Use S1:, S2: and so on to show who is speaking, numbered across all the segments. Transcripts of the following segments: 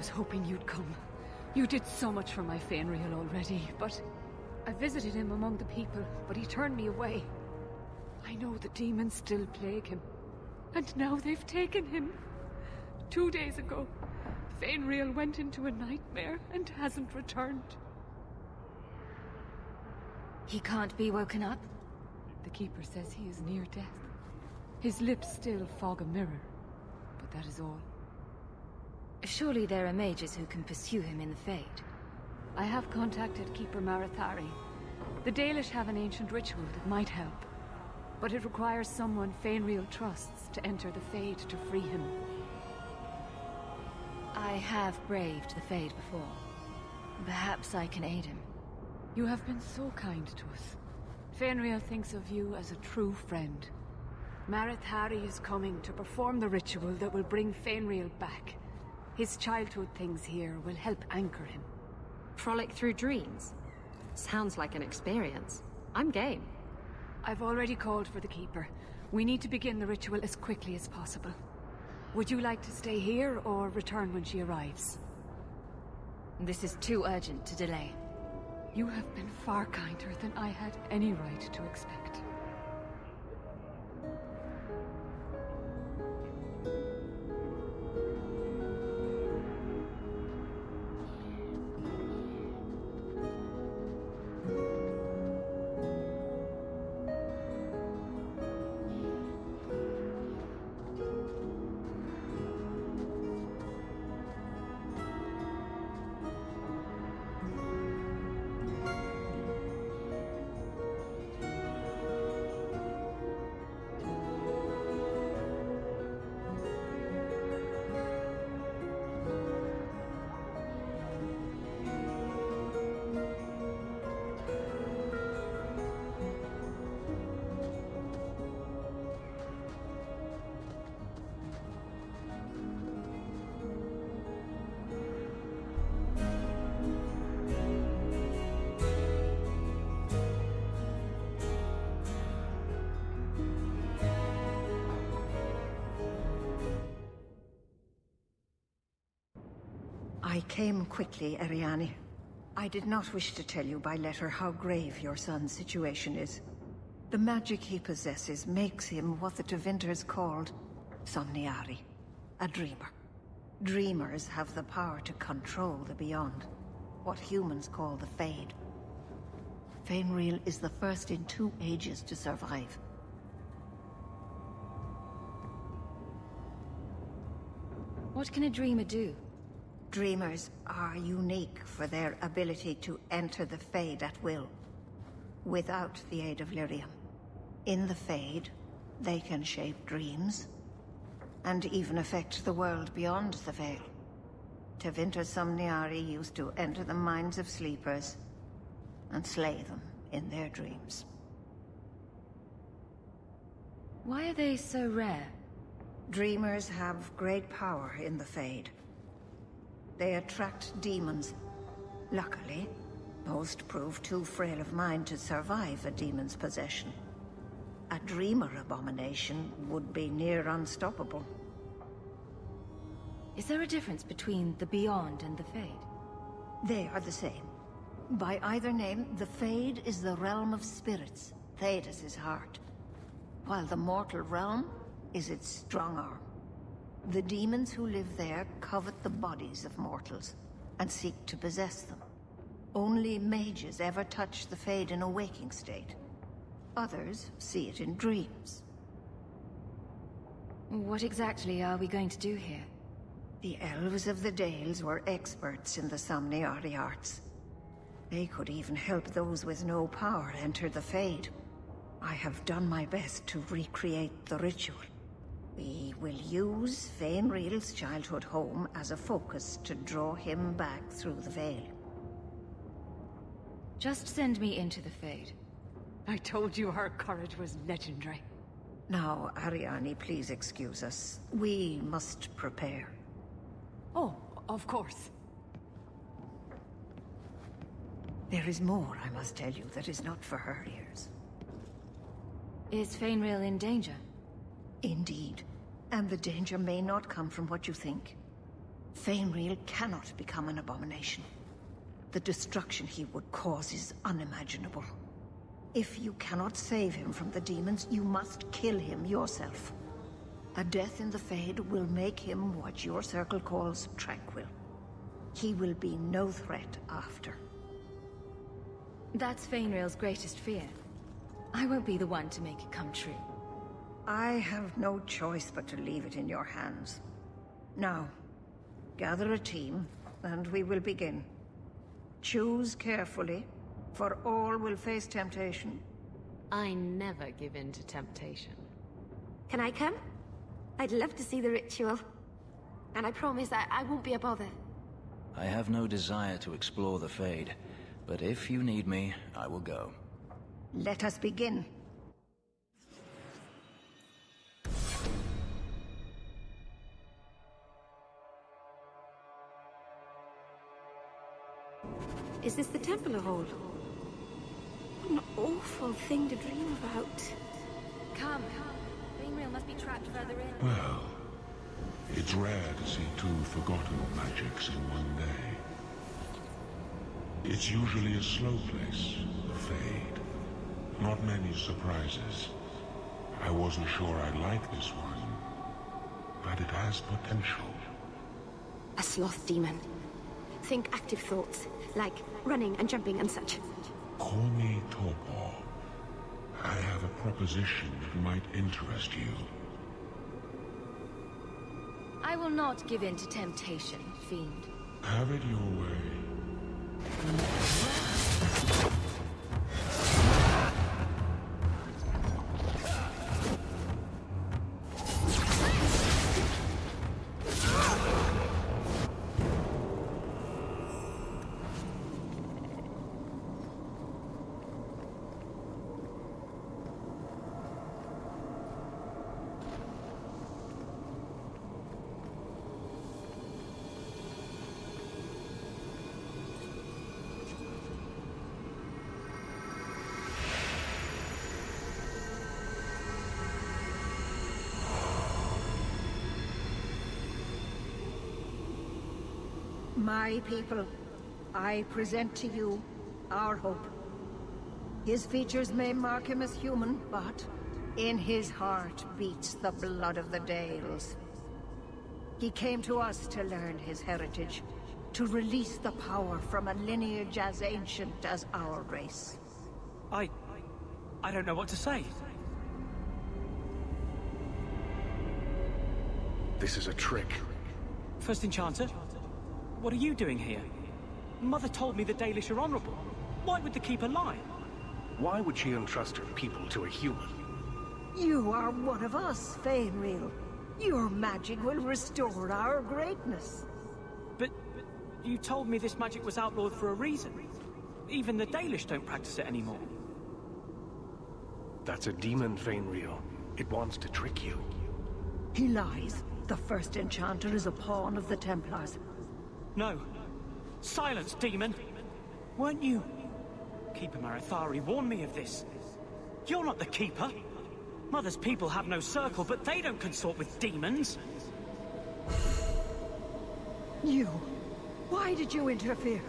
S1: was hoping you'd come. You did so much for my Fainreal already, but... I visited him among the people, but he turned me away. I know the demons still plague him. And now they've taken him. 2 days ago, Fainreal went into a nightmare and hasn't returned.
S2: He can't be woken up?
S1: The Keeper says he is near death. His lips still fog a mirror, but that is all.
S2: Surely there are mages who can pursue him in the Fade.
S1: I have contacted Keeper Marathari. The Dalish have an ancient ritual that might help, but it requires someone Fainreal trusts to enter the Fade to free him.
S2: I have braved the Fade before. Perhaps I can aid him.
S1: You have been so kind to us. Fainreal thinks of you as a true friend. Marathari is coming to perform the ritual that will bring Fainreal back. His childhood things here will help anchor him.
S3: Frolic through dreams? Sounds like an experience. I'm game.
S1: I've already called for the Keeper. We need to begin the ritual as quickly as possible. Would you like to stay here or return when she arrives?
S2: This is too urgent to delay.
S1: You have been far kinder than I had any right to expect.
S4: I came quickly, Ariane. I did not wish to tell you by letter how grave your son's situation is. The magic he possesses makes him what the Tevinters called Somniari, a dreamer. Dreamers have the power to control the beyond, what humans call the Fade. Fainreal is the first in 2 ages to survive.
S2: What can a dreamer do?
S4: Dreamers are unique for their ability to enter the Fade at will, without the aid of Lyrium. In the Fade, they can shape dreams, and even affect the world beyond the Veil. Tevinter Somniari used to enter the minds of sleepers, and slay them in their dreams.
S2: Why are they so rare?
S4: Dreamers have great power in the Fade. They attract demons. Luckily, most prove too frail of mind to survive a demon's possession. A dreamer abomination would be near unstoppable.
S2: Is there a difference between the Beyond and the Fade?
S4: They are the same. By either name, the Fade is the realm of spirits, Thedas' heart, while the mortal realm is its strong arm. The demons who live there covet the bodies of mortals, and seek to possess them. Only mages ever touch the Fade in a waking state. Others see it in dreams.
S2: What exactly are we going to do here?
S4: The elves of the Dales were experts in the Somniari arts. They could even help those with no power enter the Fade. I have done my best to recreate the ritual. We will use Fainreal's childhood home as a focus to draw him back through the Veil.
S2: Just send me into the Fade.
S1: I told you her courage was legendary.
S4: Now, Ariane, please excuse us. We must prepare.
S1: Oh, of course.
S4: There is more, I must tell you, that is not for her ears.
S2: Is Fainreal in danger?
S4: Indeed. And the danger may not come from what you think. Fainreal cannot become an abomination. The destruction he would cause is unimaginable. If you cannot save him from the demons, you must kill him yourself. A death in the Fade will make him what your circle calls tranquil. He will be no threat after.
S2: That's Fainreal's greatest fear. I won't be the one to make it come true.
S4: I have no choice but to leave it in your hands. Now, gather a team, and we will begin. Choose carefully, for all will face temptation.
S3: I never give in to temptation.
S5: Can I come? I'd love to see the ritual. And I promise I won't be a bother.
S6: I have no desire to explore the Fade, but if you need me, I will go.
S4: Let us begin.
S5: Is this the Templar Hall? What an awful thing to dream about.
S2: Come. Fainreal must be trapped further in.
S7: Well, it's rare to see two forgotten magics in one day. It's usually a slow place, the Fade. Not many surprises. I wasn't sure I'd like this one, but it has potential.
S5: A sloth demon. Think active thoughts, like running and jumping and such.
S7: Call me Torpor. I have a proposition that might interest you.
S2: I will not give in to temptation, fiend.
S7: Have it your way.
S4: My people, I present to you our hope. His features may mark him as human, but in his heart beats the blood of the Dales. He came to us to learn his heritage, to release the power from a lineage as ancient as our race.
S8: I don't know what to say.
S9: This is a trick.
S8: First Enchanter, what are you doing here? Mother told me the Dalish are honorable. Why would the Keeper lie?
S9: Why would she entrust her people to a human?
S4: You are one of us, Fainreal. Your magic will restore our greatness.
S8: But you told me this magic was outlawed for a reason. Even the Dalish don't practice it anymore.
S9: That's a demon, Fainreal. It wants to trick you.
S4: He lies. The First Enchanter is a pawn of the Templars.
S8: No. Silence, demon! Weren't you? Keeper Marathari warned me of this. You're not the Keeper. Mother's people have no circle, but they don't consort with demons.
S4: You. Why did you interfere?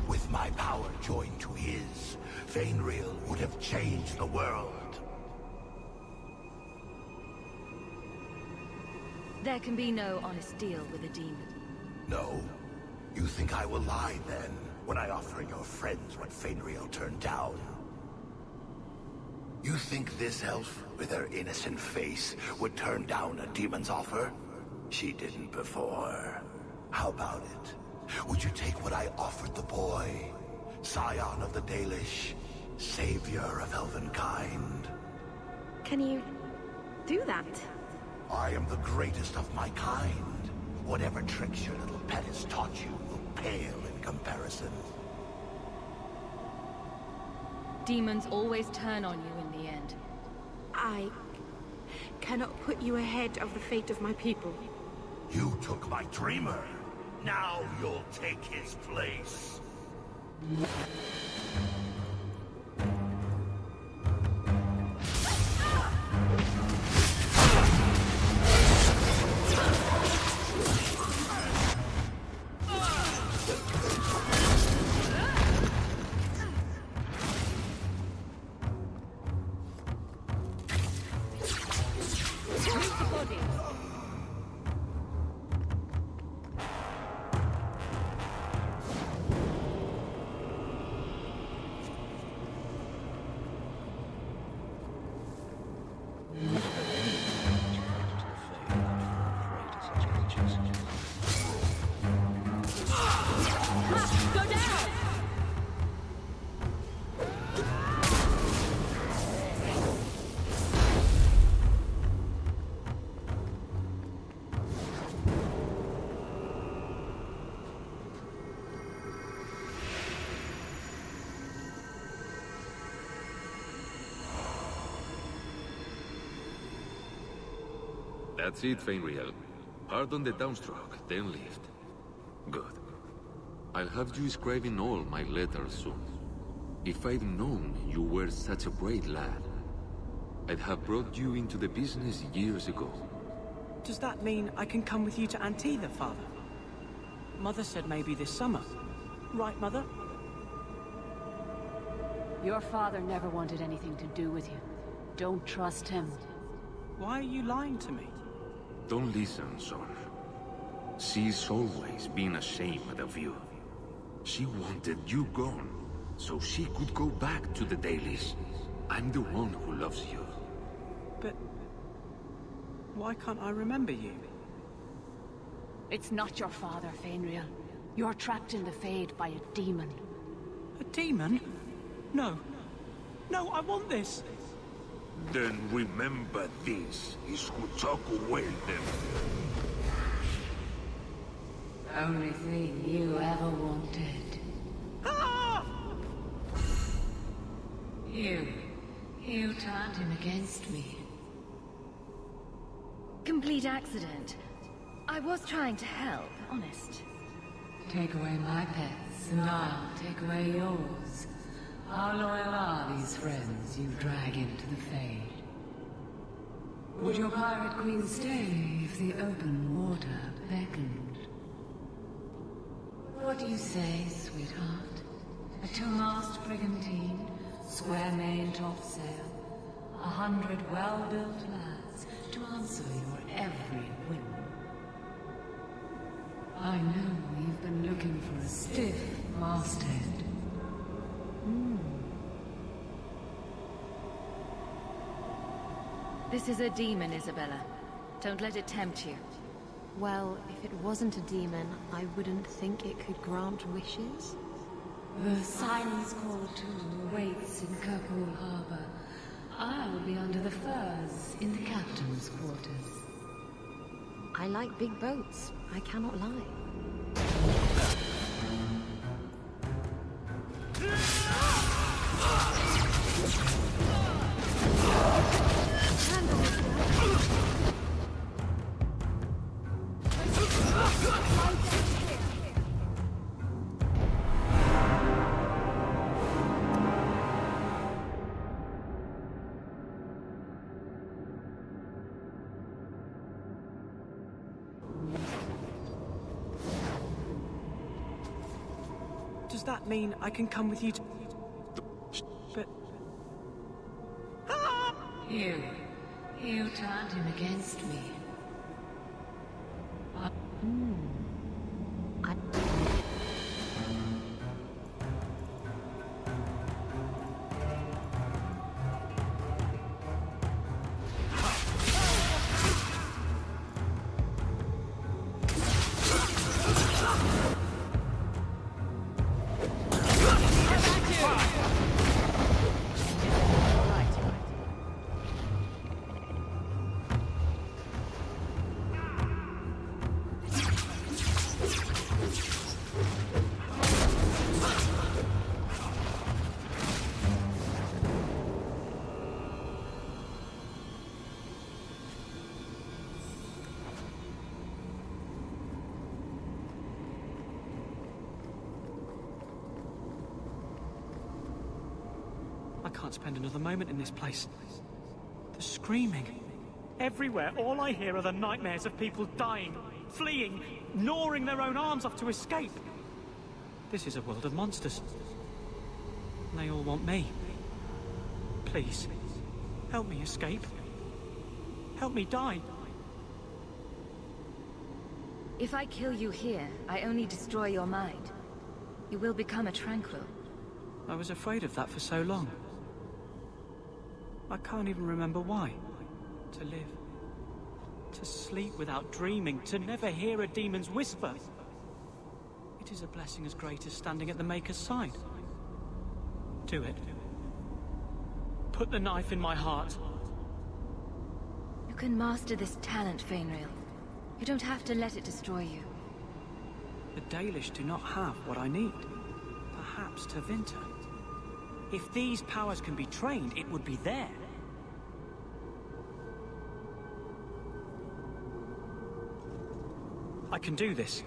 S10: With my power joined to his, Fainreal would have changed the world.
S2: There can be no honest deal with a demon.
S10: No? You think I will lie then, when I offer your friends what Fainreal turned down? You think this elf, with her innocent face, would turn down a demon's offer? She didn't before. How about it? Would you take what I offered the boy? Scion of the Dalish, savior of elvenkind.
S5: Can you do that?
S10: I am the greatest of my kind. Whatever tricks your little pet has taught you will pale in comparison.
S2: Demons always turn on you in the end.
S5: I cannot put you ahead of the fate of my people.
S10: You took my dreamer. Now you'll take his place.
S11: That's it, Fainriel. Hard on the downstroke, then lift. Good. I'll have you scribing all my letters soon. If I'd known you were such a brave lad, I'd have brought you into the business years ago.
S8: Does that mean I can come with you to Antitha, Father? Mother said maybe this summer. Right, Mother?
S1: Your father never wanted anything to do with you. Don't trust him.
S8: Why are you lying to me?
S11: Don't listen, son. She's always been ashamed of you. She wanted you gone, so she could go back to the dailies. I'm the one who loves you.
S8: But... why can't I remember you?
S1: It's not your father, Fainriel. You're trapped in the Fade by a demon.
S8: A demon? No. No, I want this!
S10: Then remember this is who took away them.
S1: Only thing you ever wanted.
S8: Ah!
S1: You turned him against me.
S2: Complete accident. I was trying to help, honest.
S12: Take away my pets, and I'll take away yours. How loyal are these friends you drag into the Fade? Would your pirate queen stay if the open water beckoned? What do you say, sweetheart? A two-mast brigantine, square main topsail, 100 well-built lads to answer your every whim. I know you've been looking for a stiff masthead.
S2: This is a demon, Isabella. Don't let it tempt you.
S3: Well, if it wasn't a demon, I wouldn't think it could grant wishes.
S12: The Silence Call too awaits in Kirkwall Harbor. I'll be under the firs in the captain's quarters.
S3: I like big boats. I cannot lie.
S8: Does that mean I can come with you to... But... Ah!
S12: You turned him against me.
S8: I can't spend another moment in this place. The screaming. Everywhere, all I hear are the nightmares of people dying, fleeing, gnawing their own arms off to escape. This is a world of monsters. And they all want me. Please, help me escape. Help me die.
S2: If I kill you here, I only destroy your mind. You will become a tranquil.
S8: I was afraid of that for so long. I can't even remember why. To live. To sleep without dreaming. To never hear a demon's whisper. It is a blessing as great as standing at the Maker's side. Do it. Put the knife in my heart.
S2: You can master this talent, Fainrail. You don't have to let it destroy you.
S8: The Dalish do not have what I need. Perhaps Tevinter. If these powers can be trained, it would be there. I can do this.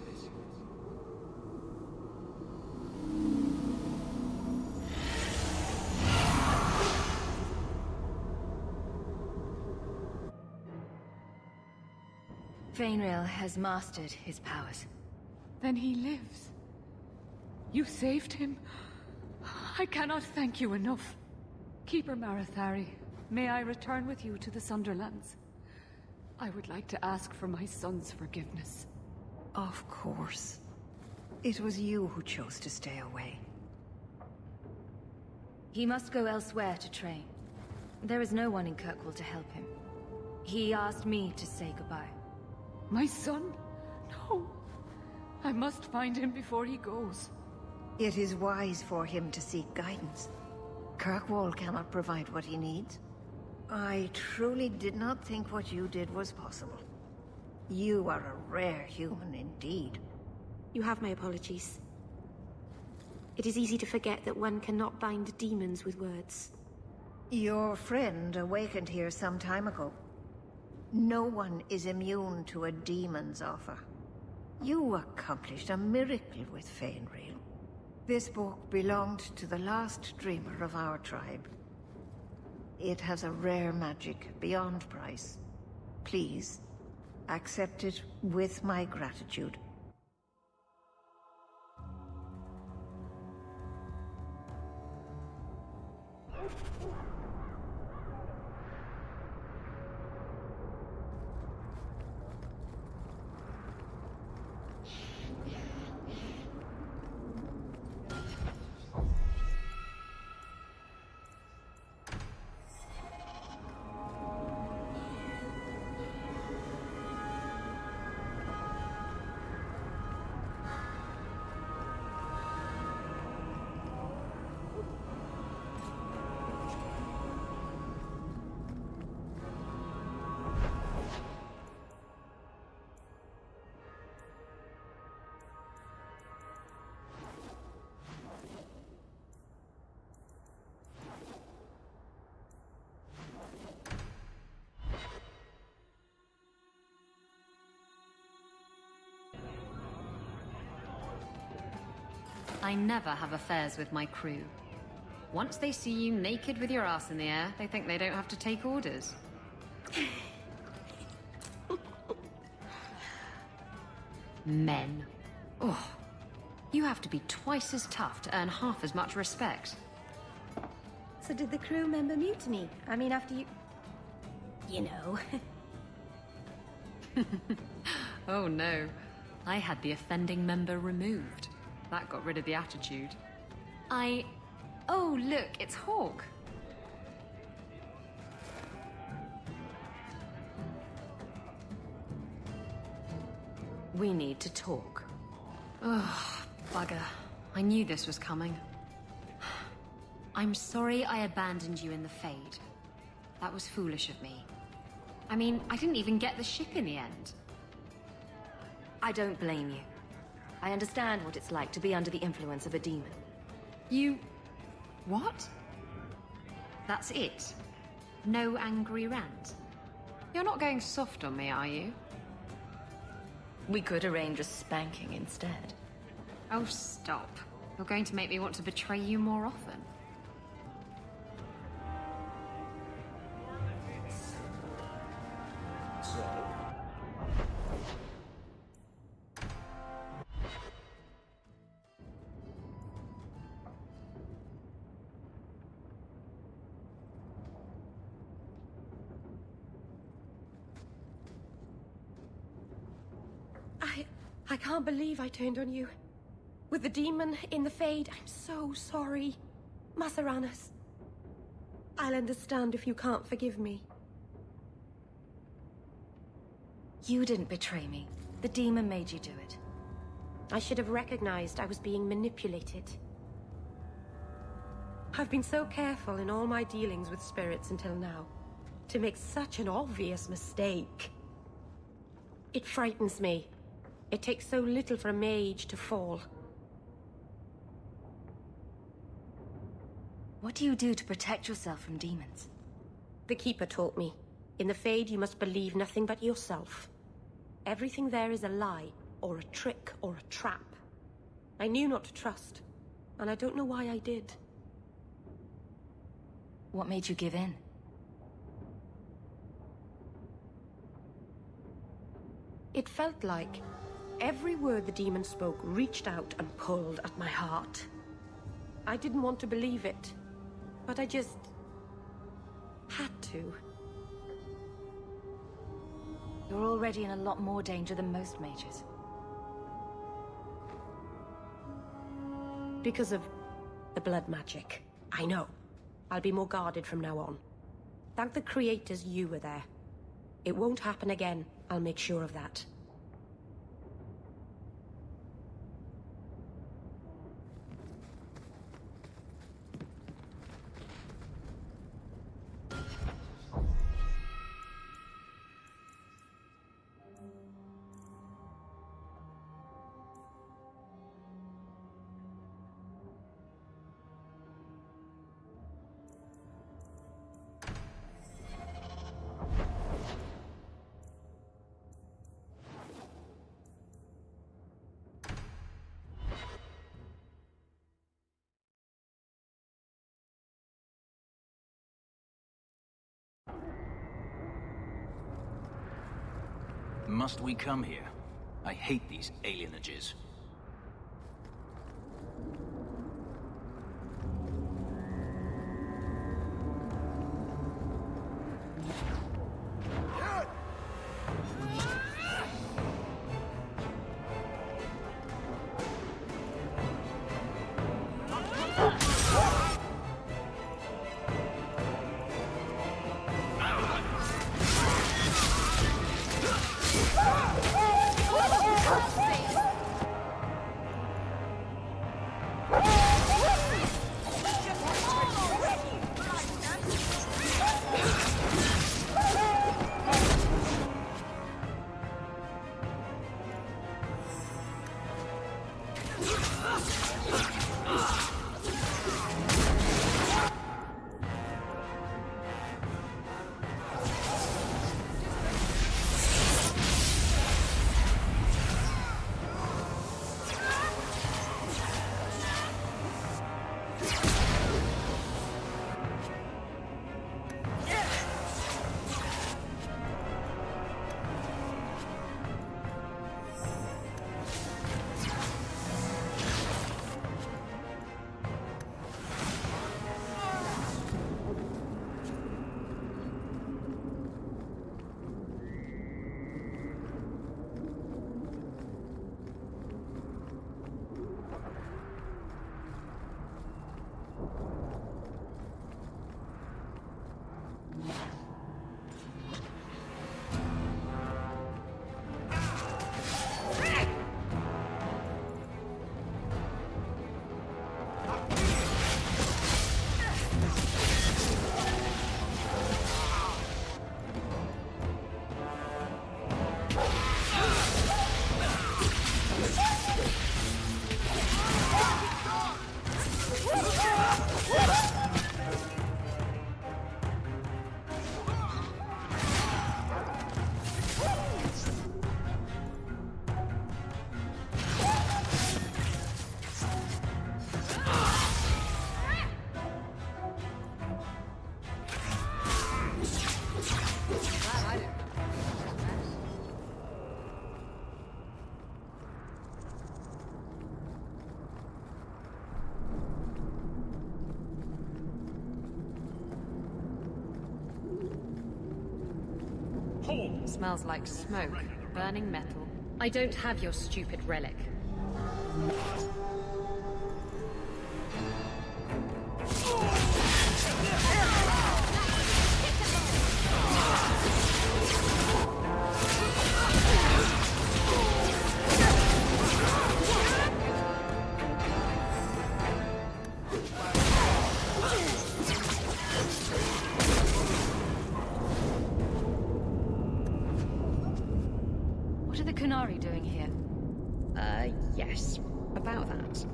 S2: Fainrail has mastered his powers.
S1: Then he lives. You saved him. I cannot thank you enough. Keeper Marathari, may I return with you to the Sunderlands? I would like to ask for my son's forgiveness.
S4: Of course. It was you who chose to stay away.
S2: He must go elsewhere to train. There is no one in Kirkwall to help him. He asked me to say goodbye.
S1: My son? No. I must find him before he goes.
S4: It is wise for him to seek guidance. Kirkwall cannot provide what he needs. I truly did not think what you did was possible. You are a rare human indeed.
S5: You have my apologies. It is easy to forget that one cannot bind demons with words.
S4: Your friend awakened here some time ago. No one is immune to a demon's offer. You accomplished a miracle with Fainrail. This book belonged to the last dreamer of our tribe. It has a rare magic beyond price. Please, accept it with my gratitude.
S13: I never have affairs with my crew. Once they see you naked with your ass in the air, they think they don't have to take orders. Men. Oh, you have to be twice as tough to earn half as much respect.
S5: So did the crew member mutiny? I mean, after you... You know.
S13: Oh no. I had the offending member removed. That got rid of the attitude. Oh, look, it's Hawke.
S2: We need to talk.
S13: Ugh, bugger. I knew this was coming. I'm sorry I abandoned you in the Fade. That was foolish of me. I mean, I didn't even get the ship in the end.
S2: I don't blame you. I understand what it's like to be under the influence of a demon.
S13: You... what? That's it? No angry rant? You're not going soft on me, are you?
S2: We could arrange a spanking instead.
S13: Oh, stop. You're going to make me want to betray you more often.
S5: I can't believe I turned on you. With the demon in the Fade, I'm so sorry. Matheranas. I'll understand if you can't forgive me.
S2: You didn't betray me. The demon made you do it.
S5: I should have recognized I was being manipulated. I've been so careful in all my dealings with spirits until now. To make such an obvious mistake. It frightens me. It takes so little for a mage to fall.
S2: What do you do to protect yourself from demons?
S5: The Keeper taught me. In the Fade, you must believe nothing but yourself. Everything there is a lie, or a trick, or a trap. I knew not to trust, and I don't know why I did.
S2: What made you give in?
S5: It felt like every word the demon spoke reached out and pulled at my heart. I didn't want to believe it, but I just had to.
S2: You're already in a lot more danger than most mages.
S5: Because of the blood magic. I know. I'll be more guarded from now on. Thank the creators you were there. It won't happen again. I'll make sure of that.
S6: Must we come here? I hate these alienages.
S3: Smells like smoke, burning metal,
S13: I don't have your stupid relic.
S2: What are the Kunari doing here?
S13: Yes. About that.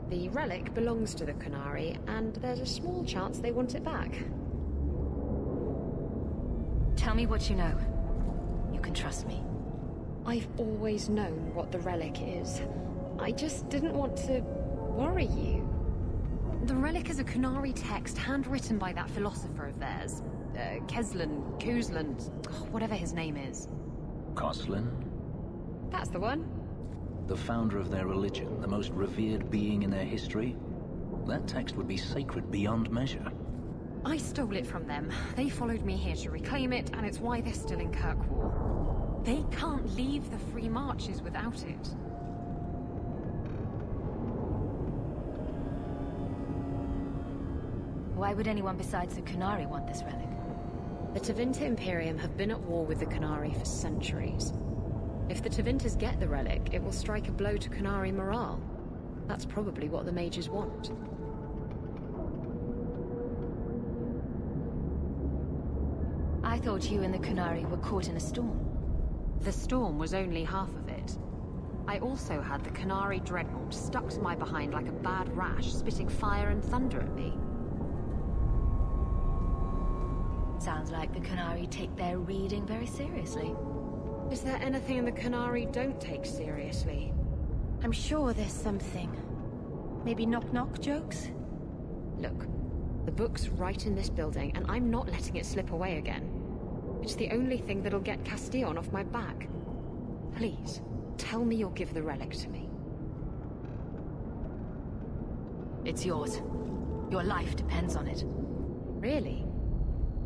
S13: The relic belongs to the Kunari, and there's a small chance they want it back.
S2: Tell me what you know. You can trust me.
S13: I've always known what the relic is. I just didn't want to worry you. The relic is a Kunari text handwritten by that philosopher of theirs. Kuzlan, whatever his name is.
S6: Koslin?
S13: That's the one.
S6: The founder of their religion, the most revered being in their history? That text would be sacred beyond measure.
S13: I stole it from them. They followed me here to reclaim it, and it's why they're still in Kirkwall. They can't leave the Free Marches without it.
S2: Why would anyone besides the Kunari want this relic?
S13: The Tevinter Imperium have been at war with the Kunari for centuries. If the Tevinters get the relic, it will strike a blow to Kunari morale. That's probably what the mages want.
S2: I thought you and the Kunari were caught in a storm.
S13: The storm was only half of it. I also had the Kunari dreadnought stuck to my behind like a bad rash, spitting fire and thunder at me.
S2: Sounds like the Kunari take their reading very seriously.
S13: Is there anything the Kunari don't take seriously?
S2: I'm sure there's something. Maybe knock-knock jokes?
S13: Look, the book's right in this building, and I'm not letting it slip away again. It's the only thing that'll get Castillon off my back. Please, tell me you'll give the relic to me.
S2: It's yours. Your life depends on it.
S13: Really?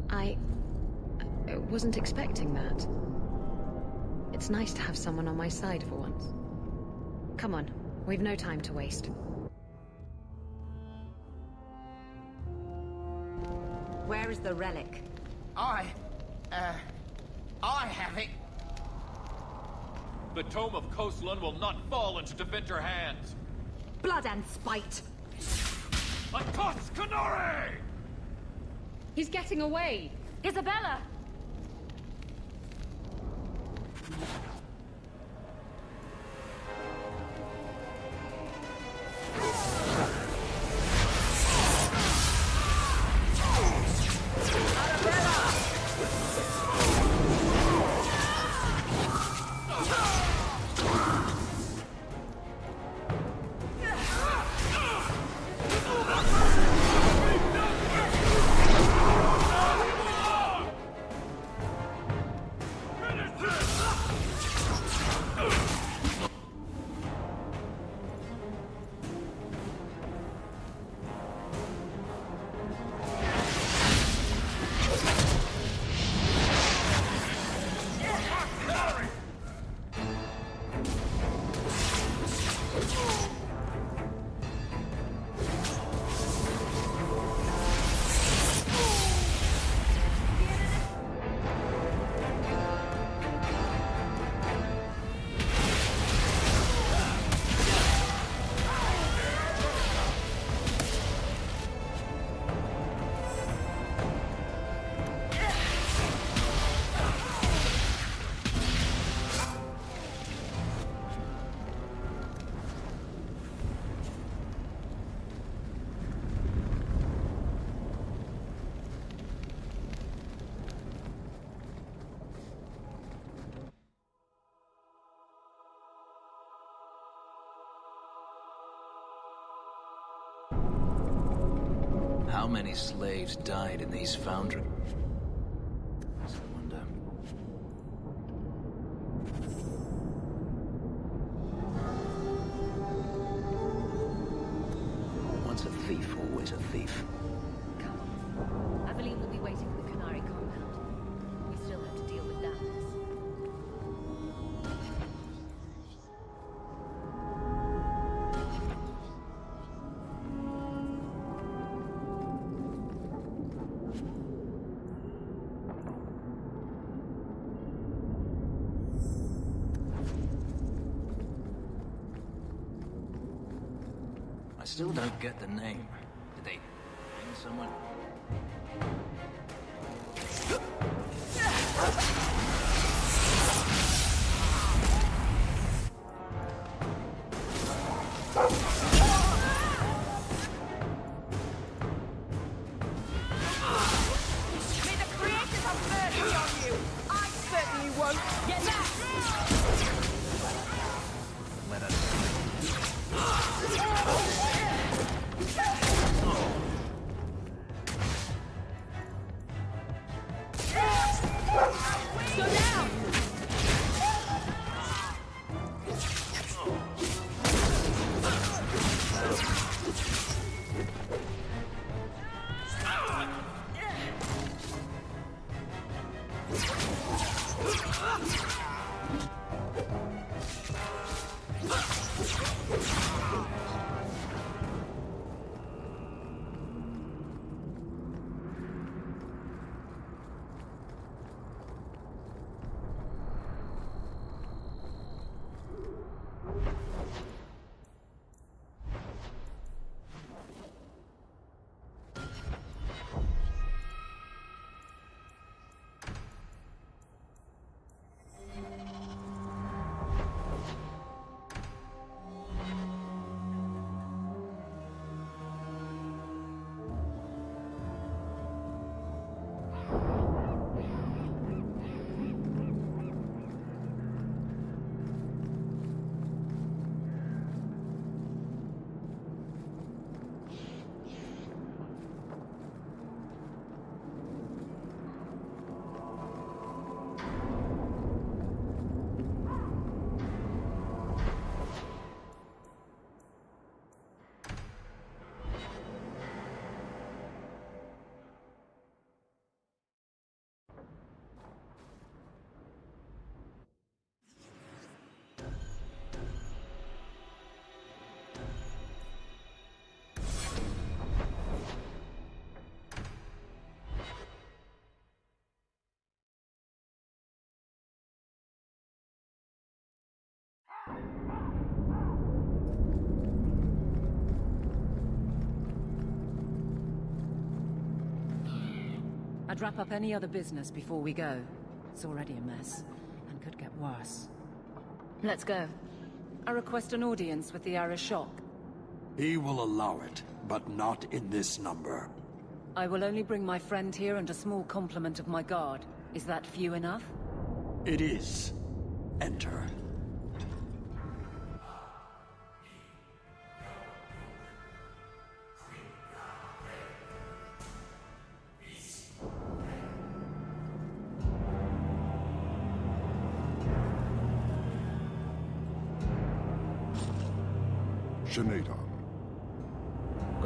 S13: I wasn't expecting that. It's nice to have someone on my side for once. Come on, we've no time to waste.
S2: Where is the relic?
S14: I have it. The Tome of Koslan will not fall into Tevinter hands.
S2: Blood and spite!
S14: Atos Kunari!
S13: He's getting away!
S2: Isabella!
S6: How many slaves died in these foundries? I wonder. Once a thief, always a thief.
S2: Come on. I believe we'll be waiting for the Kunari compound. We still have to deal with that mess.
S6: still don't get the name. Did they hang someone?
S15: I'd wrap up any other business before we go. It's already a mess, and could get worse.
S2: Let's go.
S15: I request an audience with the Arishok.
S16: He will allow it, but not in this number.
S15: I will only bring my friend here and a small complement of my guard. Is that few enough?
S16: It is. Enter.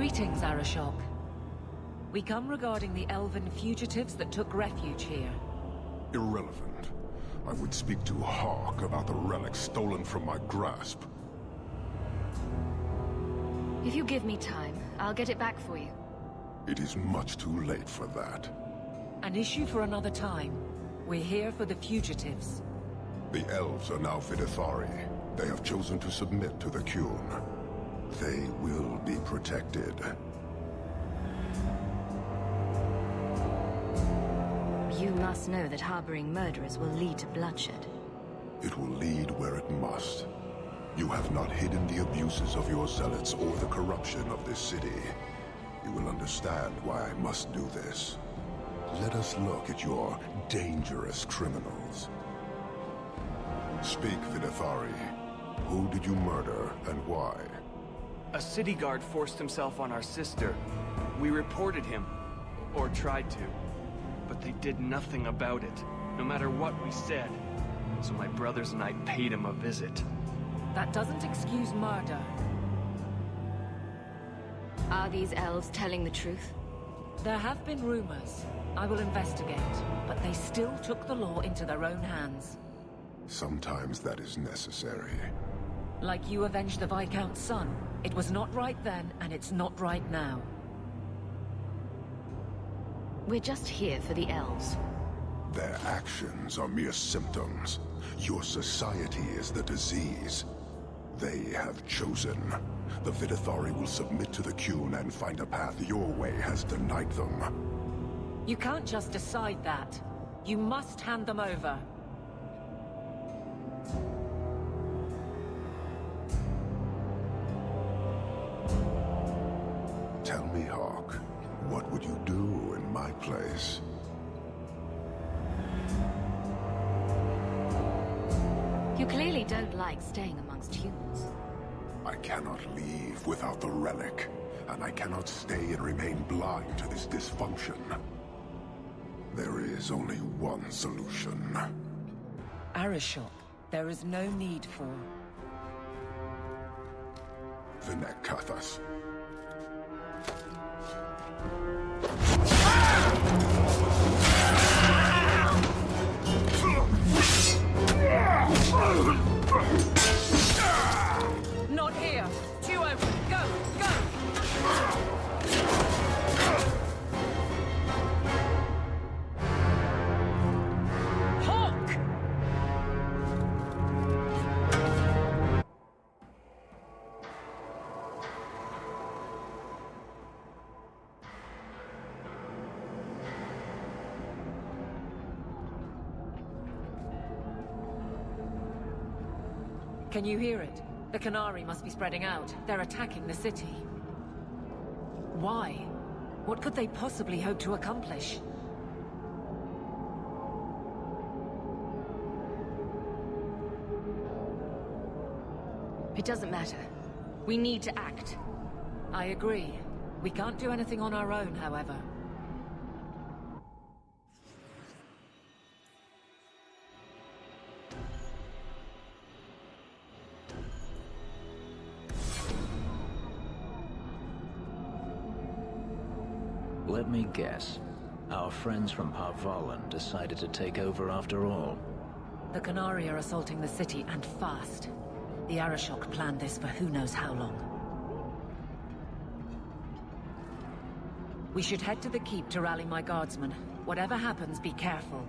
S15: Greetings, Arishok. We come regarding the elven fugitives that took refuge here.
S17: Irrelevant. I would speak to Hawke about the relics stolen from my grasp.
S2: If you give me time, I'll get it back for you.
S17: It is much too late for that.
S15: An issue for another time. We're here for the fugitives.
S17: The elves are now Vidithari. They have chosen to submit to the Qun. They will be protected.
S2: You must know that harboring murderers will lead to bloodshed.
S17: It will lead where it must. You have not hidden the abuses of your zealots or the corruption of this city. You will understand why I must do this. Let us look at your dangerous criminals. Speak, Vidithari. Who did you murder, and why?
S18: A city guard forced himself on our sister. We reported him, or tried to, but they did nothing about it, no matter what we said. So my brothers and I paid him a visit.
S15: That doesn't excuse murder.
S2: Are these elves telling the truth?
S15: There have been rumors. I will investigate, but they still took the law into their own hands.
S17: Sometimes that is necessary.
S15: Like you avenged the Viscount's son. It was not right then, and it's not right now.
S2: We're just here for the elves.
S17: Their actions are mere symptoms. Your society is the disease. they have chosen. The Vidithari will submit to the Qun and find a path your way has denied them.
S15: You can't just decide that. You must hand them over.
S17: Tell me, Hawke, what would you do in my place?
S2: You clearly don't like staying amongst humans.
S17: I cannot leave without the relic, and I cannot stay and remain blind to this dysfunction. There is only one solution.
S15: Arishok, there is no need for...
S17: Vinek Kathas.
S15: Not here! Two open! Go! Go! Hawke! Can you hear it? The Qunari must be spreading out. They're attacking the city. Why? What could they possibly hope to accomplish?
S2: It doesn't matter. We need to act.
S15: I agree. We can't do anything on our own, however.
S6: Let me guess. Our friends from Parvalan decided to take over after all.
S15: The Qunari are assaulting the city, and fast. The Arishok planned this for who knows how long. We should head to the keep to rally my guardsmen. Whatever happens, be careful.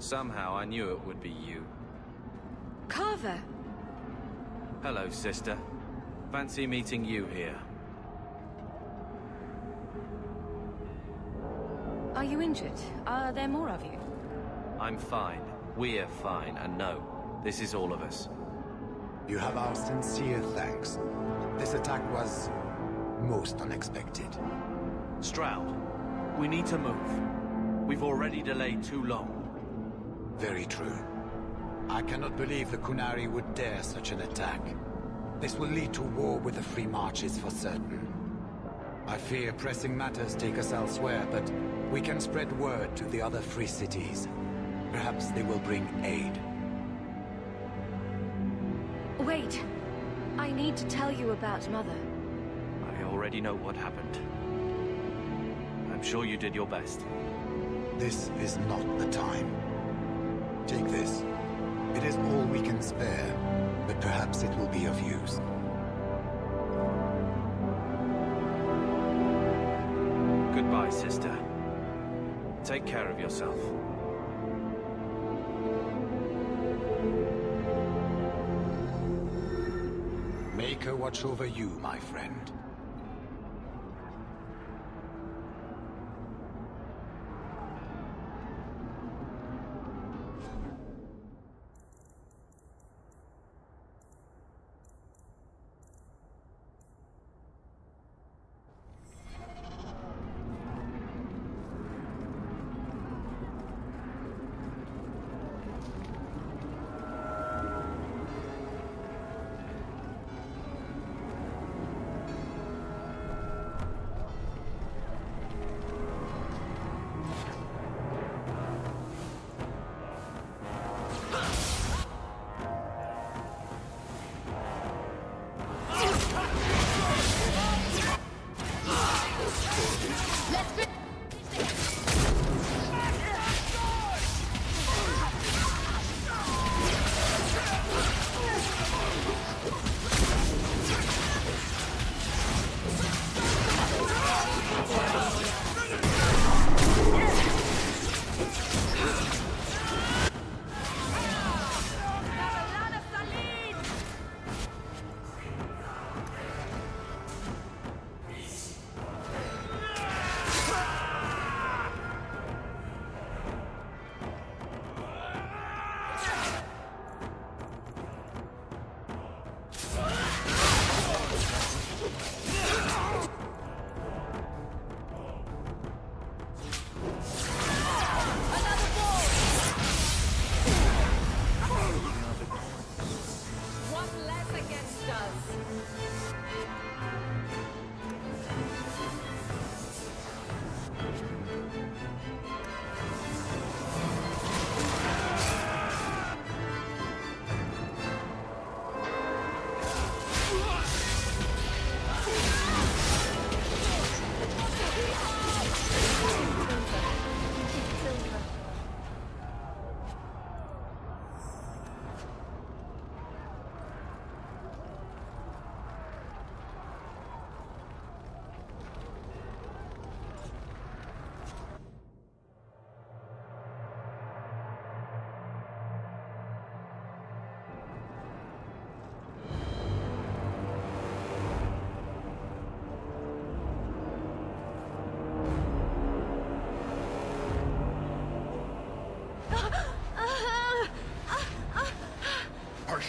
S19: Somehow I knew it would be you.
S2: Carver!
S19: Hello, sister. Fancy meeting you here.
S2: Are you injured? Are there more of you?
S19: I'm fine. We're fine, and no, this is all of us.
S20: You have our sincere thanks. This attack was most unexpected.
S19: Stroud, we need to move. We've already delayed too long.
S20: Very true. I cannot believe the Qunari would dare such an attack. This will lead to war with the Free Marches for certain. I fear pressing matters take us elsewhere, but we can spread word to the other free cities. Perhaps they will bring aid.
S2: Wait. I need to tell you about Mother.
S19: I already know what happened. I'm sure you did your best.
S20: This is not the time. Take this. It is all we can spare, but perhaps it will be of use.
S19: Goodbye, sister. Take care of yourself.
S20: Make her watch over you, my friend.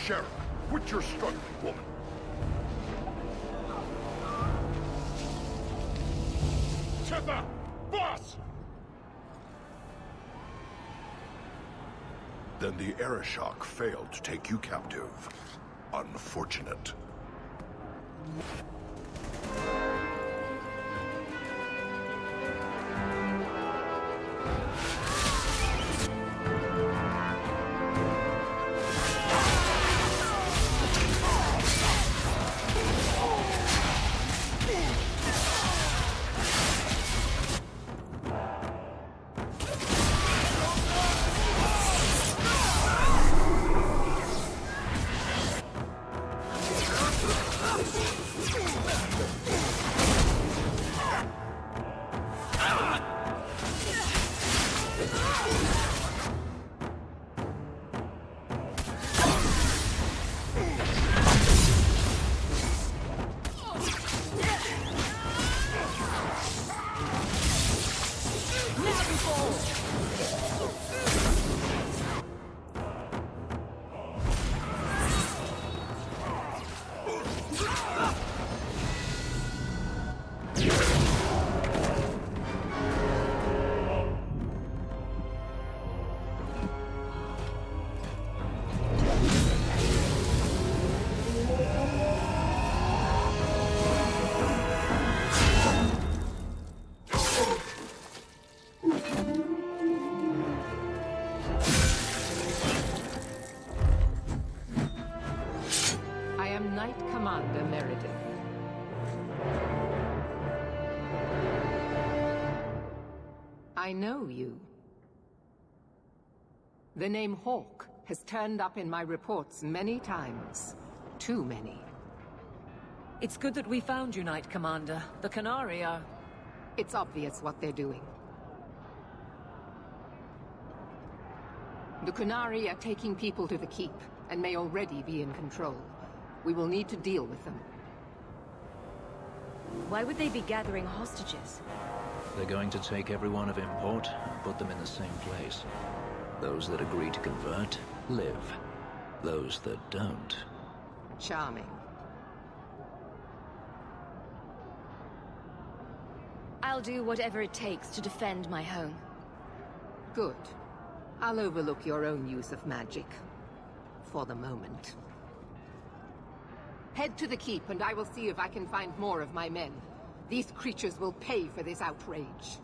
S17: Sheriff, quit your struggling, woman.
S7: Tether! Boss!
S17: Then the Arishok failed to take you captive. Unfortunate.
S21: Knight Commander Meredith. I know you. The name Hawke has turned up in my reports many times. Too many.
S15: It's good that we found you, Knight Commander. The Qunari are...
S21: It's obvious what they're doing. The Qunari are taking people to the Keep, and may already be in control. We will need to deal with them.
S2: Why would they be gathering hostages?
S6: They're going to take everyone of import and put them in the same place. Those that agree to convert, live. Those that don't...
S21: Charming.
S2: I'll do whatever it takes to defend my home.
S21: Good. I'll overlook your own use of magic. For the moment. Head to the Keep, and I will see if I can find more of my men. These creatures will pay for this outrage.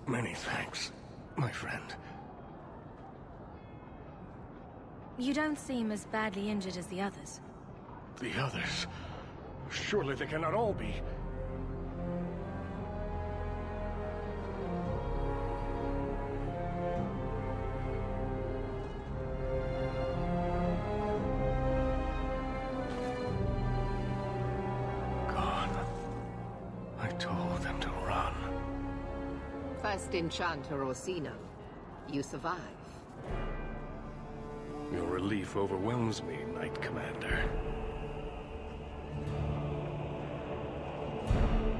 S9: Many thanks, my friend.
S2: You don't seem as badly injured as the others.
S9: The others? Surely they cannot all be. Gone. I told them to run.
S21: First enchanter Orsino. You survive.
S9: Your relief overwhelms me, Knight Commander.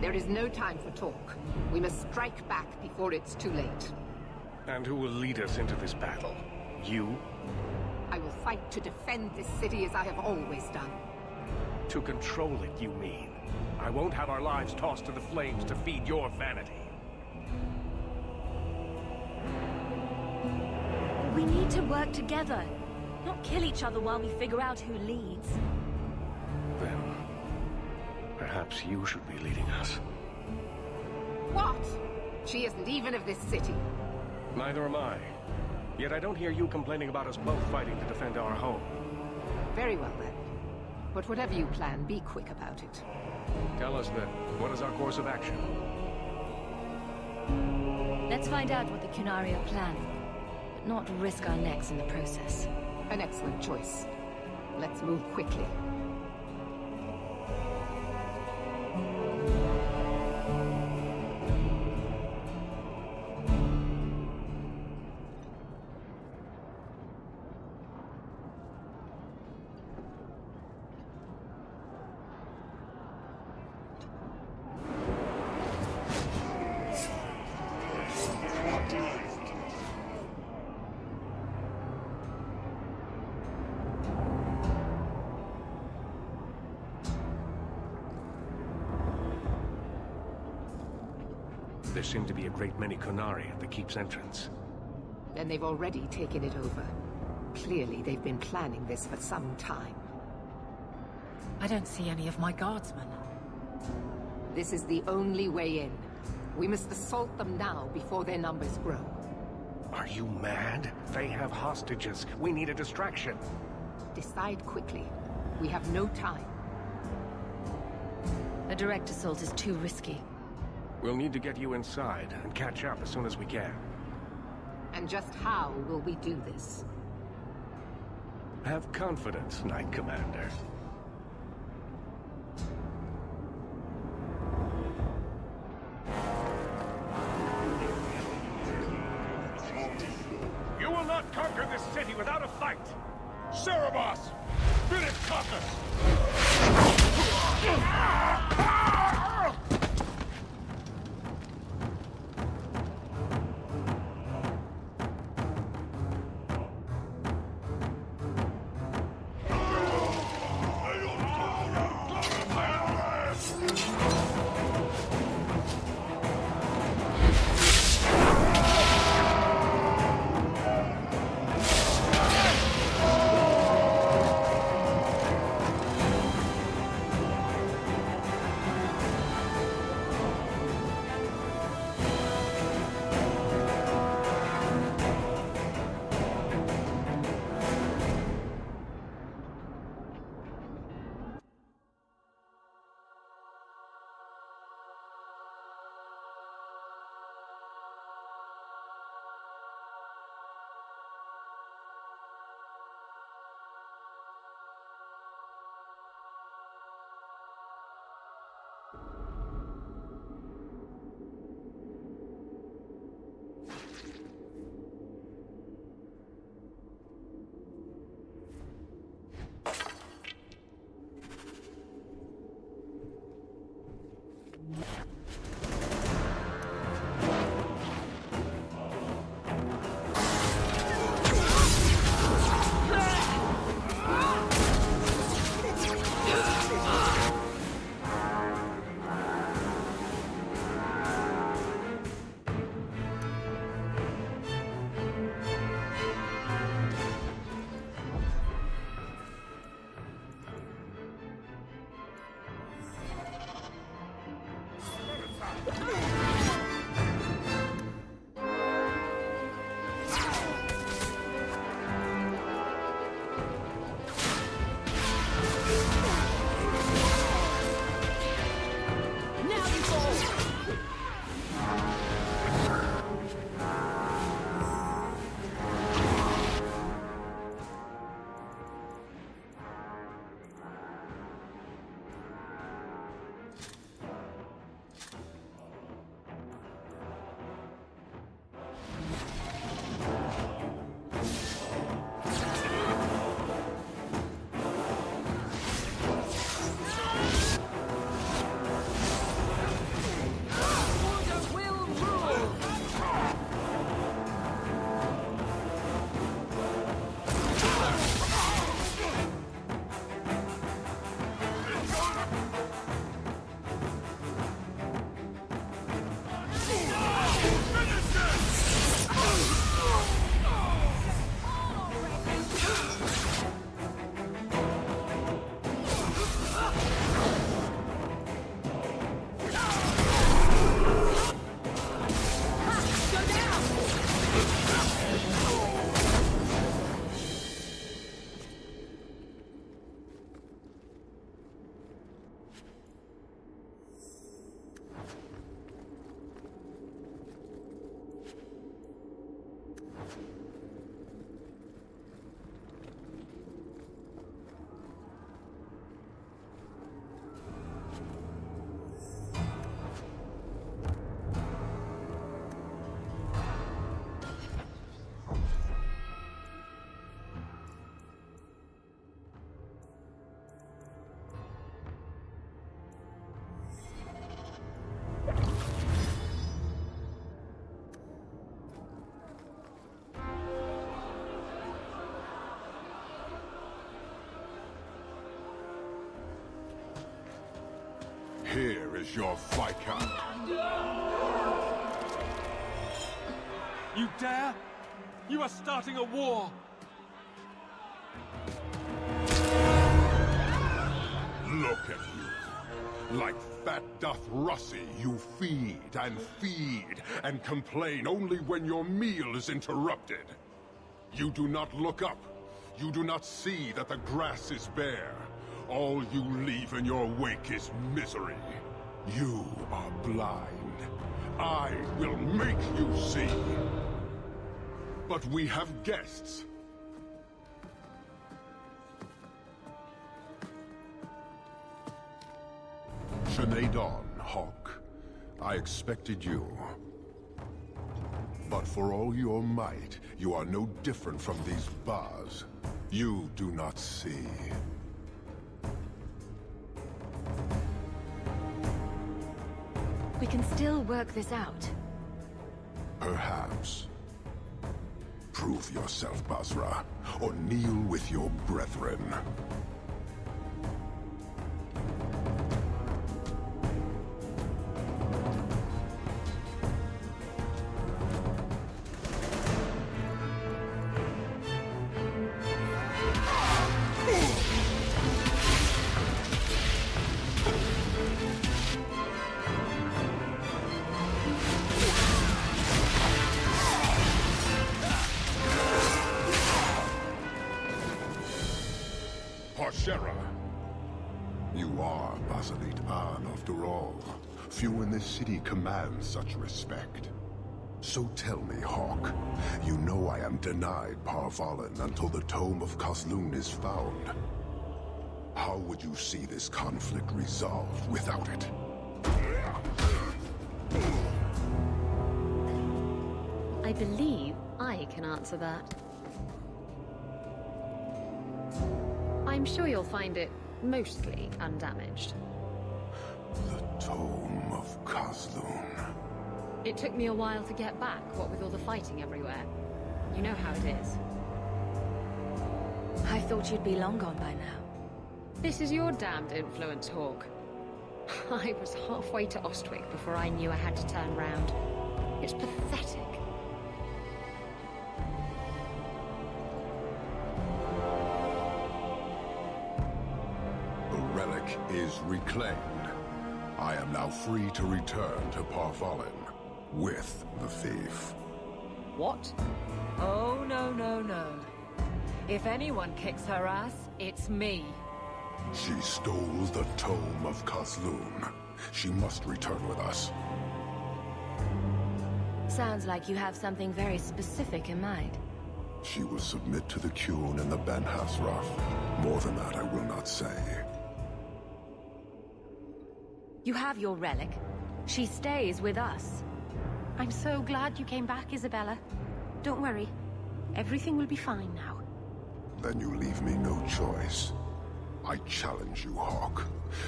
S21: There is no time for talk. We must strike back before it's too late.
S9: And who will lead us into this battle? You?
S21: I will fight to defend this city as I have always done.
S9: To control it, you mean? I won't have our lives tossed to the flames to feed your vanity.
S2: We need to work together. Not kill each other while we figure out who leads.
S9: Then, perhaps you should be leading us.
S21: What? She isn't even of this city.
S9: Neither am I. Yet I don't hear you complaining about us both fighting to defend our home.
S21: Very well then. But whatever you plan, be quick about it.
S9: Tell us then, what is our course of action?
S2: Let's find out what the Qunari are planning, but not risk our necks in the process.
S21: An excellent choice. Let's move quickly.
S9: There seem to be a great many Qunari at the keep's entrance.
S21: Then they've already taken it over. Clearly, they've been planning this for some time.
S15: I don't see any of my guardsmen.
S21: This is the only way in. We must assault them now before their numbers grow.
S9: Are you mad? They have hostages. We need a distraction.
S21: Decide quickly. We have no time.
S2: A direct assault is too risky.
S9: We'll need to get you inside and catch up as soon as we can.
S21: And just how will we do this?
S9: Have confidence, Knight Commander. You will not conquer this city without a fight! Cerebos! Spirit Caucus!
S7: Here is your Viscount.
S14: You dare? You are starting a war!
S7: Look at you. Like fat doth Russie, you feed and complain only when your meal is interrupted. You do not look up. You do not see that the grass is bare. All you leave in your wake is misery. You are blind. I will make you see. But we have guests. Dawn, Hawke. I expected you. But for all your might, you are no different from these bars. You do not see.
S2: We can still work this out.
S7: Perhaps. Prove yourself, Basra, or kneel with your brethren. You are Basalit An, after all. Few in this city command such respect. So tell me, Hawke, you know I am denied Parvalen until the Tome of Kozlun is found. How would you see this conflict resolved without it?
S13: I believe I can answer that. I'm sure you'll find it mostly undamaged.
S7: The Tome of Kozlun.
S13: It took me a while to get back, what with all the fighting everywhere. You know how it is.
S2: I thought you'd be long gone by now.
S13: This is your damned influence, Hawke. I was halfway to Ostwick before I knew I had to turn round. It's pathetic.
S7: The relic is reclaimed. I am now free to return to Parvalen with the thief.
S15: What? Oh, no, no, no. If anyone kicks her ass, it's me.
S7: She stole the Tome of Kozlun. She must return with us.
S2: Sounds like you have something very specific in mind.
S7: She will submit to the Qun and the Ben-Hassrath. More than that I will not say.
S2: You have your relic. She stays with us.
S5: I'm so glad you came back, Isabella. Don't worry. Everything will be fine now.
S7: Then you leave me no choice. I challenge you, Hawke.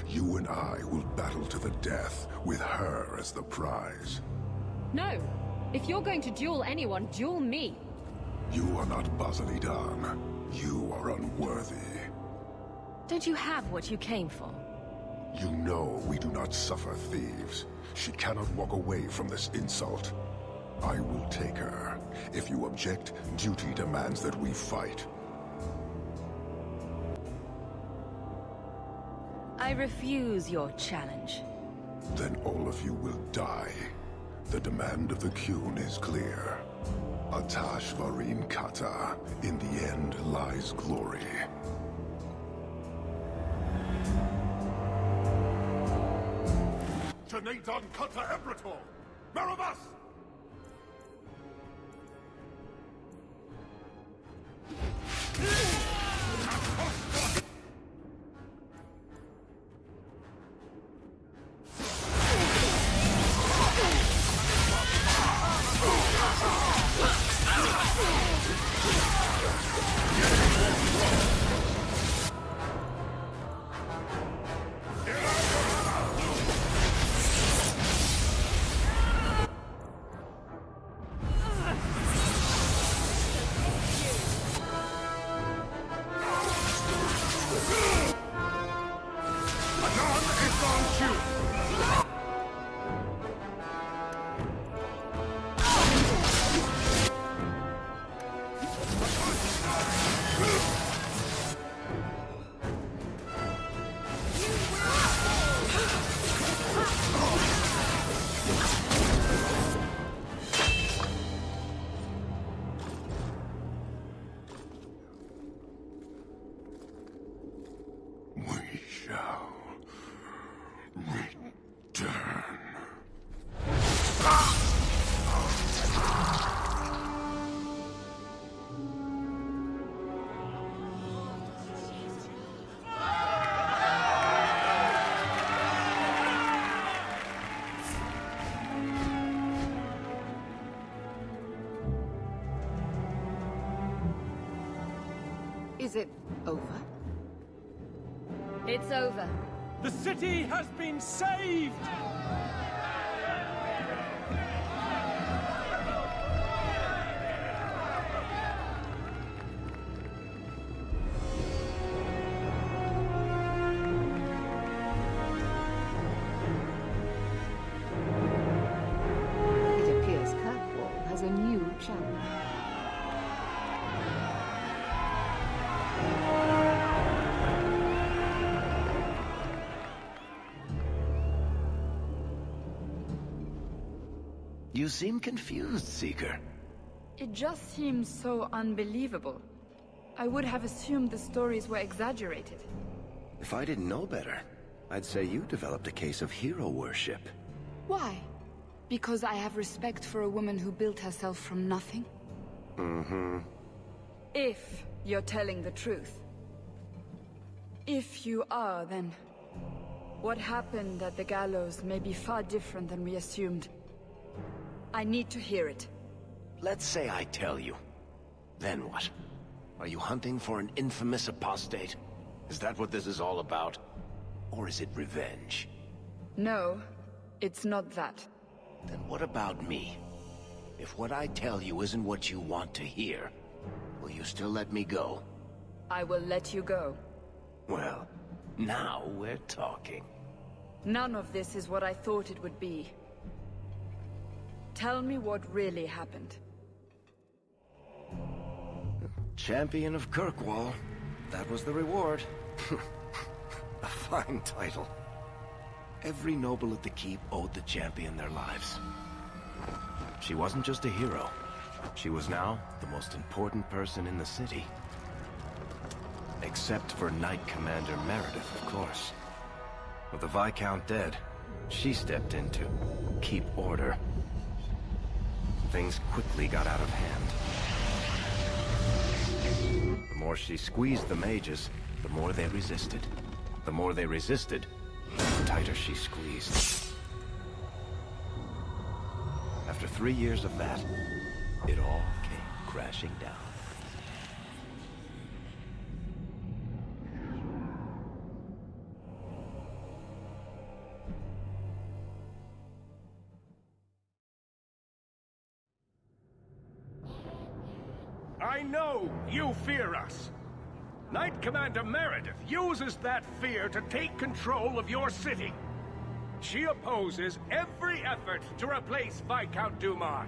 S7: You and I will battle to the death, with her as the prize.
S13: No! If you're going to duel anyone, duel me!
S7: You are not Basilidan. You are unworthy.
S2: Don't you have what you came for?
S7: You know we do not suffer thieves. She cannot walk away from this insult. I will take her. If you object, duty demands that we fight.
S2: I refuse your challenge.
S7: Then all of you will die. The demand of the Qun is clear. Atash Varin Kata. In the end lies glory.
S9: Tanadon Kata Ebrator! Marabas!
S21: Is it over?
S2: It's over.
S9: The city has been saved!
S21: It appears Kirkwall has a new champion.
S10: You seem confused, Seeker.
S11: It just seems so unbelievable. I would have assumed the stories were exaggerated.
S10: If I didn't know better, I'd say you developed a case of hero worship.
S11: Why? Because I have respect for a woman who built herself from nothing?
S10: Mm-hmm.
S11: If you're telling the truth. If you are, then what happened at the gallows may be far different than we assumed. I need to hear it.
S10: Let's say I tell you. Then what? Are you hunting for an infamous apostate? Is that what this is all about? Or is it revenge?
S11: No, it's not that.
S10: Then what about me? If what I tell you isn't what you want to hear, will you still let me go?
S11: I will let you go.
S10: Well, now we're talking.
S11: None of this is what I thought it would be. Tell me what really happened.
S10: Champion of Kirkwall. That was the reward. A fine title. Every noble at the keep owed the champion their lives. She wasn't just a hero. She was now the most important person in the city. Except for Knight Commander Meredith, of course. With the Viscount dead, she stepped in to keep order. Things quickly got out of hand. The more she squeezed the mages, the more they resisted. The more they resisted, the tighter she squeezed. After 3 years of that, it all came crashing down.
S9: I know you fear us. Knight Commander Meredith uses that fear to take control of your city. She opposes every effort to replace Viscount Dumas.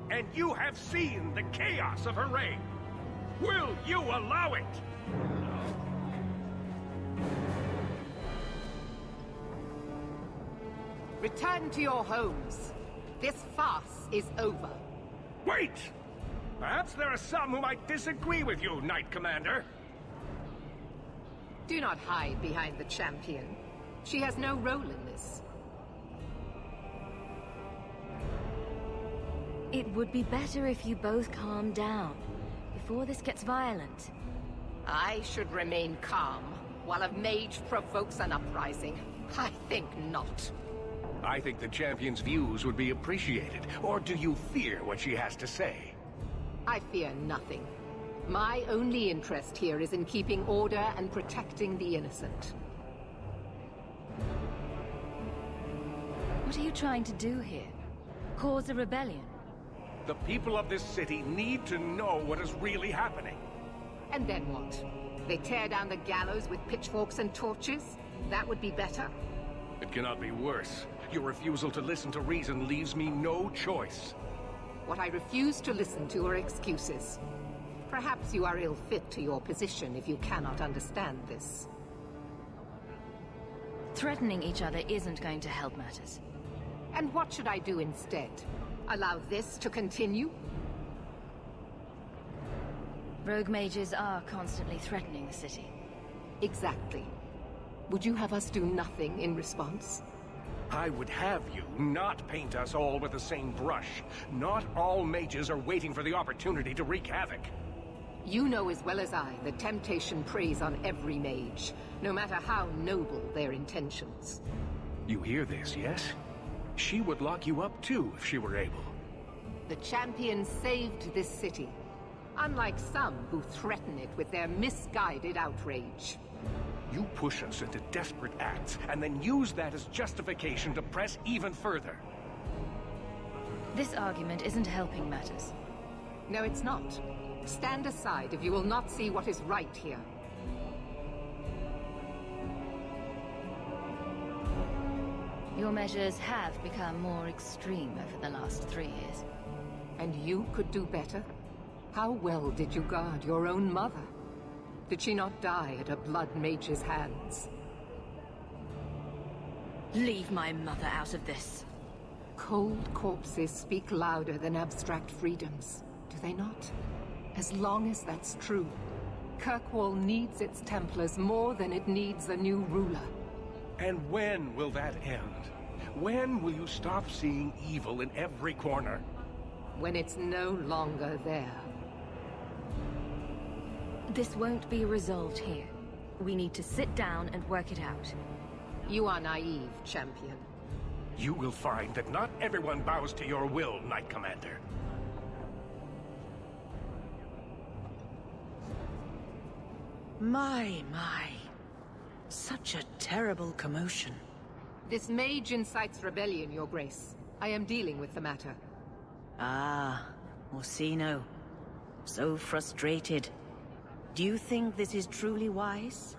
S9: And you have seen the chaos of her reign. Will you allow it?
S21: Return to your homes. This farce is over.
S9: Wait! Perhaps there are some who might disagree with you, Knight Commander.
S21: Do not hide behind the champion. She has no role in this.
S2: It would be better if you both calm down, before this gets violent.
S21: I should remain calm, while a mage provokes an uprising. I think not.
S9: I think the champion's views would be appreciated. Or do you fear what she has to say?
S21: I fear nothing. My only interest here is in keeping order and protecting the innocent.
S2: What are you trying to do here? Cause a rebellion?
S9: The people of this city need to know what is really happening.
S21: And then what? They tear down the gallows with pitchforks and torches? That would be better.
S9: It cannot be worse. Your refusal to listen to reason leaves me no choice.
S21: What I refuse to listen to are excuses. Perhaps you are ill-fit to your position if you cannot understand this.
S2: Threatening each other isn't going to help matters.
S21: And what should I do instead? Allow this to continue?
S2: Rogue mages are constantly threatening the city.
S21: Exactly. Would you have us do nothing in response?
S9: I would have you not paint us all with the same brush. Not all mages are waiting for the opportunity to wreak havoc.
S21: You know as well as I that temptation preys on every mage, no matter how noble their intentions.
S9: You hear this, yes? She would lock you up too if she were able.
S21: The champion saved this city. unlike some who threaten it with their misguided outrage.
S9: You push us into desperate acts, and then use that as justification to press even further.
S2: This argument isn't helping matters.
S21: No, it's not. Stand aside if you will not see what is right here.
S2: Your measures have become more extreme over the last 3 years.
S21: And you could do better? How well did you guard your own mother? Did she not die at a blood mage's hands?
S2: Leave my mother out of this.
S21: Cold corpses speak louder than abstract freedoms, do they not? As long as that's true, Kirkwall needs its Templars more than it needs a new ruler.
S9: And when will that end? When will you stop seeing evil in every corner?
S21: When it's no longer there.
S2: This won't be resolved here. We need to sit down and work it out.
S21: You are naive, champion.
S9: You will find that not everyone bows to your will, Knight Commander.
S15: My. Such a terrible commotion.
S21: This mage incites rebellion, Your Grace. I am dealing with the matter.
S15: Ah, Orsino. So frustrated. Do you think this is truly wise?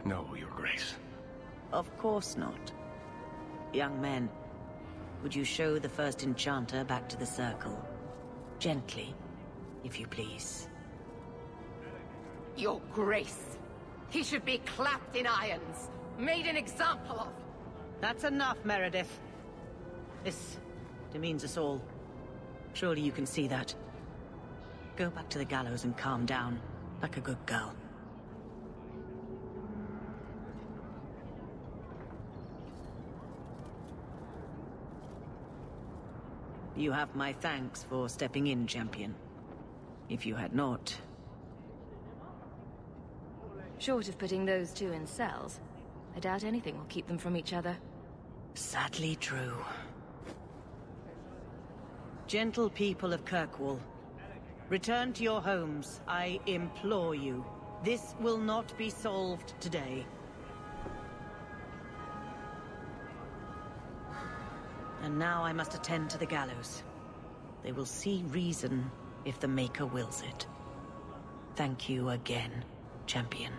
S9: No, Your Grace.
S15: Of course not. Young men, would you show the first enchanter back to the circle? Gently, if you please.
S21: Your Grace! He should be clapped in irons, made an example of!
S15: That's enough, Meredith. This demeans us all. Surely you can see that. Go back to the gallows and calm down, like a good girl. You have my thanks for stepping in, champion. If you had not...
S2: Short of putting those two in cells, I doubt anything will keep them from each other.
S15: Sadly true. Gentle people of Kirkwall, return to your homes, I implore you. This will not be solved today. And now I must attend to the gallows. They will see reason if the Maker wills it. Thank you again, champion.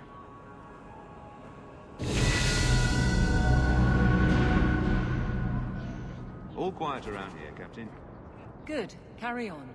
S12: All quiet around here, Captain.
S15: Good. Carry on.